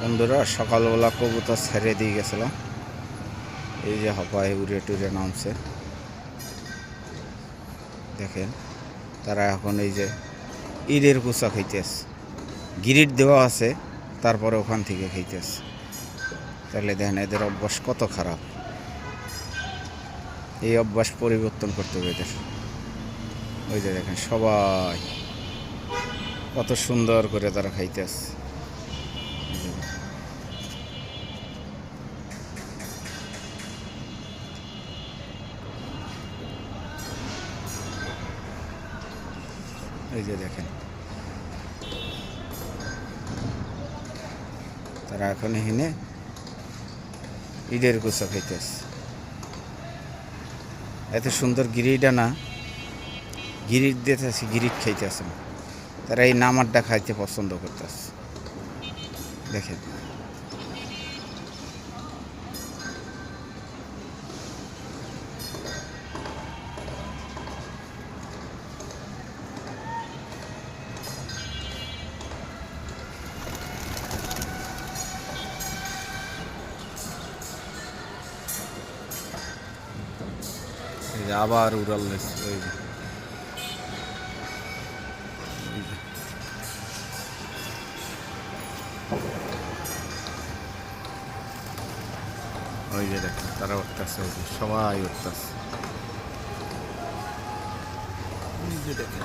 বন্ধুরা সকালবেলা কবুতর ছেড়ে দিয়ে গেছিলাম। এই যে হপায় উড়ে টুরে নামছে, দেখেন তারা এখন এই যে ইটের কুচা খাইতেছে, গিরিট দেওয়া আছে, তারপরে ওখান থেকে খাইতেছে। তাহলে দেখেন এদের অভ্যাস কত খারাপ। এই অভ্যাস পরিবর্তন করতে হবে এদের। ওই যে দেখেন সবাই কত সুন্দর করে তারা খাইতেছে। এই যে দেখেন তারা এখন এখানে ইটের কুচা খাইতেছে। এত সুন্দর গিরিটা না, গিরিট দিতেছে, গিরিট খাইতেছে না, তারা এই নামারটা খাইতে পছন্দ করতেছে। দেখেন এই যে আবার উড়াল লেছে। ওই যে ওই যে দেখেন তারা উঠতেছে, ওই যে সবাই উঠতেছে। এই যে দেখেন